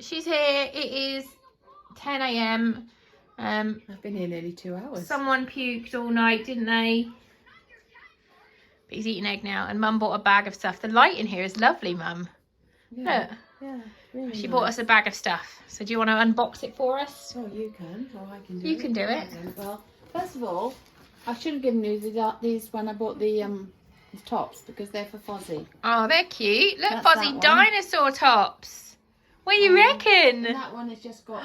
she's here. It is 10 a.m. I've been here nearly 2 hours. Someone puked all night, didn't they? But he's eating egg now. And Mum bought a bag of stuff. The light in here is lovely, Mum. Yeah. Look. Yeah, really She nice. bought us a bag of stuff. So do you want to unbox it for us? Oh, you can, or I can do it. You can do it. Well, first of all, I should have given you these when I bought the tops, because they're for Fozzie. Oh, they're cute. Look, That's Fozzie that one. dinosaur tops. What do you reckon? And that one has just got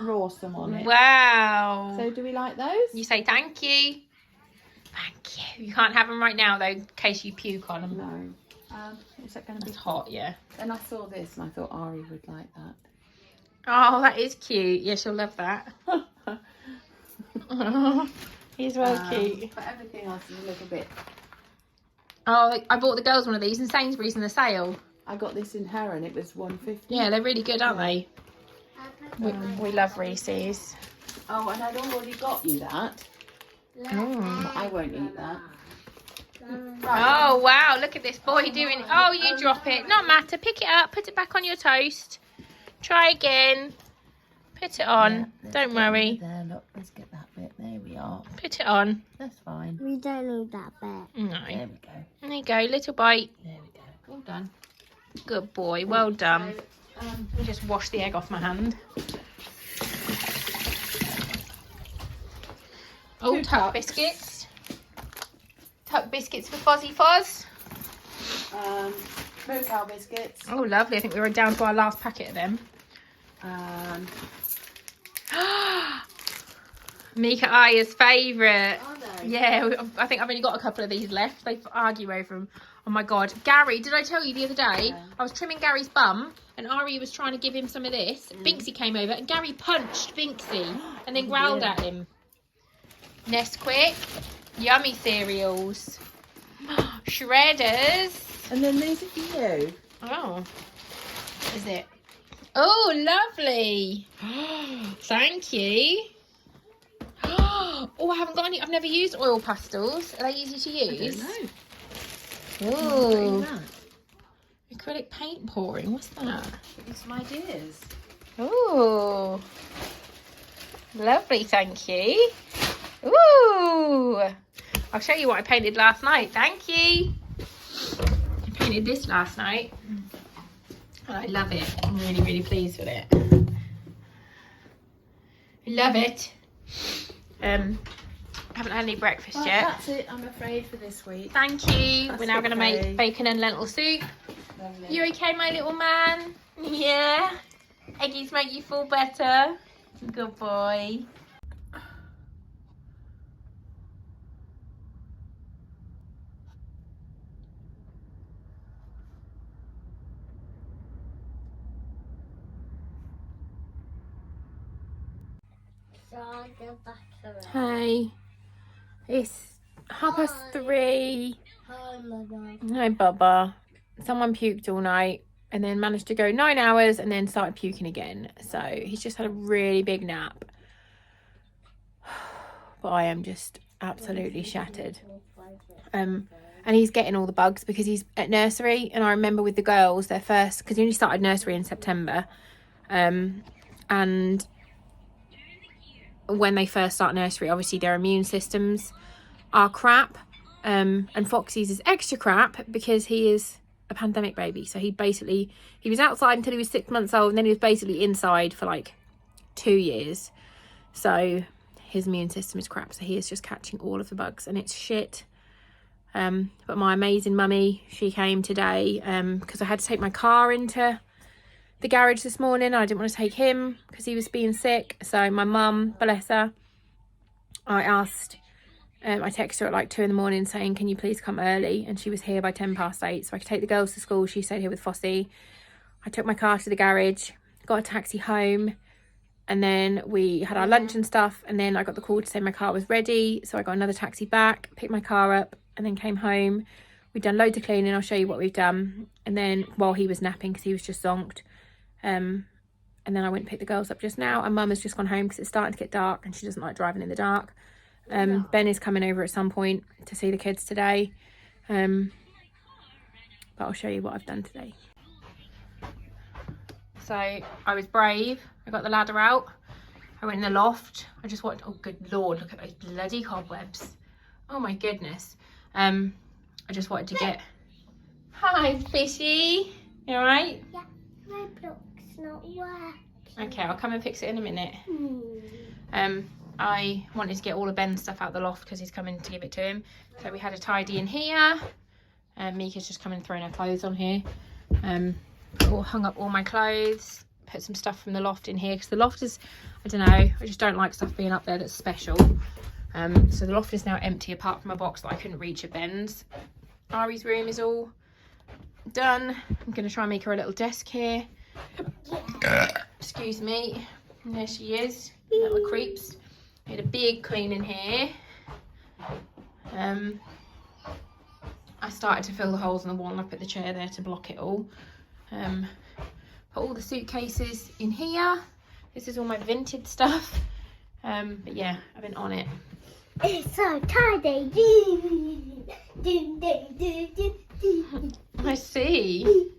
Rawsome on it. Wow. So do we like those? You say thank you. Thank you. You can't have them right now, though, in case you puke on them. No. Is that going to be It's hot, yeah. And I saw this and I thought Ari would like that. Oh, that is cute. Yeah, she'll love that. Oh, he's well cute. But everything else is a little bit. Oh, I bought the girls one of these in Sainsbury's in the sale. I got this in Heron. It was $1.50. Yeah, they're really good, aren't they? We love Reese's. Oh, and I'd already got you that. Oh. But I won't eat that. Oh, wow. Look at this boy doing... Oh, you drop it. Not matter. Pick it up. Put it back on your toast. Try again. Put it on. Don't worry. There, look. Let's get that bit. There we are. Put it on. That's fine. We don't need that bit. No. There we go. There you go. Little bite. There we go. All done. Good boy. Well done. So, Let me just wash the egg off my hand. Oh, Two tuck cups. biscuits. Tuck biscuits for Fozzie Foz. Motel biscuits. Oh, lovely. I think we were down to our last packet of them. Mika Aya's favourite. Are they? Yeah, I think I've only got a couple of these left. They argue over them. Oh my God. Gary, did I tell you the other day? Yeah. I was trimming Gary's bum and Ari was trying to give him some of this. Binksy came over and Gary punched Binksy and then growled at him. Nesquik. Yummy cereals. Shredders. And then these are for you. Oh. What is it? Oh, lovely. Thank you. Oh, I haven't got any. I've never used oil pastels. Are they easy to use? I Ooh. don't know. Acrylic paint pouring. What's that? It's some ideas. Ooh. Lovely, thank you. Ooh. I'll show you what I painted last night. Thank you. I painted this last night. And I love it. I'm really, really pleased with it. I love it. Haven't had any breakfast Well, yet. that's it, I'm afraid, for this week. Thank you. That's We're now going to okay. make bacon and lentil soup. Lovely. You okay, my little man? Yeah. Eggies make you feel better. Good boy. So I get back to it. Hey. It's 3:30. Hi, Mother. Hi, Bubba. Someone puked all night and then managed to go 9 hours and then started puking again. So he's just had a really big nap. But I am just absolutely shattered. And he's getting all the bugs because he's at nursery. And I remember with the girls, their first, because he only started nursery in September. And when they first start nursery, obviously their immune systems are crap. And Foxy's is extra crap because he is a pandemic baby. So he was outside until he was 6 months old, and then he was basically inside for like 2 years. So his immune system is crap. So he is just catching all of the bugs and it's shit. But my amazing mummy, she came today because I had to take my car into the garage this morning. I didn't want to take him because he was being sick. So my mum, bless her, I asked, I texted her at like 2 in the morning saying, can you please come early? And she was here by 8:10 so I could take the girls to school. She stayed here with Fossey. I took my car to the garage, got a taxi home, and then we had our lunch and stuff. And then I got the call to say my car was ready. So I got another taxi back, picked my car up, and then came home. We've done loads of cleaning. I'll show you what we've done. And then while he was napping, because he was just zonked, and then I went and picked the girls up just now. And Mum has just gone home because it's starting to get dark and she doesn't like driving in the dark. Ben is coming over at some point to see the kids today. But I'll show you what I've done today. So I was brave. I got the ladder out. I went in the loft. I just wanted, oh good lord, look at those bloody cobwebs. Oh my goodness. I just wanted to get, hi fishy. You alright? Yeah, my block's not working. Okay, I'll come and fix it in a minute. I wanted to get all of Ben's stuff out the loft because he's coming to give it to him. So we had a tidy in here. Mika's just coming and throwing her clothes on here. Hung up all my clothes. Put some stuff from the loft in here because the loft is, I don't know, I just don't like stuff being up there that's special. So the loft is now empty apart from a box that I couldn't reach at Ben's. Ari's room is all done. I'm going to try and make her a little desk here. Excuse me. And there she is. Little creeps. Made a big clean in here. I started to fill the holes in the wall and I put the chair there to block it all. Put all the suitcases in here. This is all my vintage stuff. But yeah, I've been on it. It's so tidy. I see.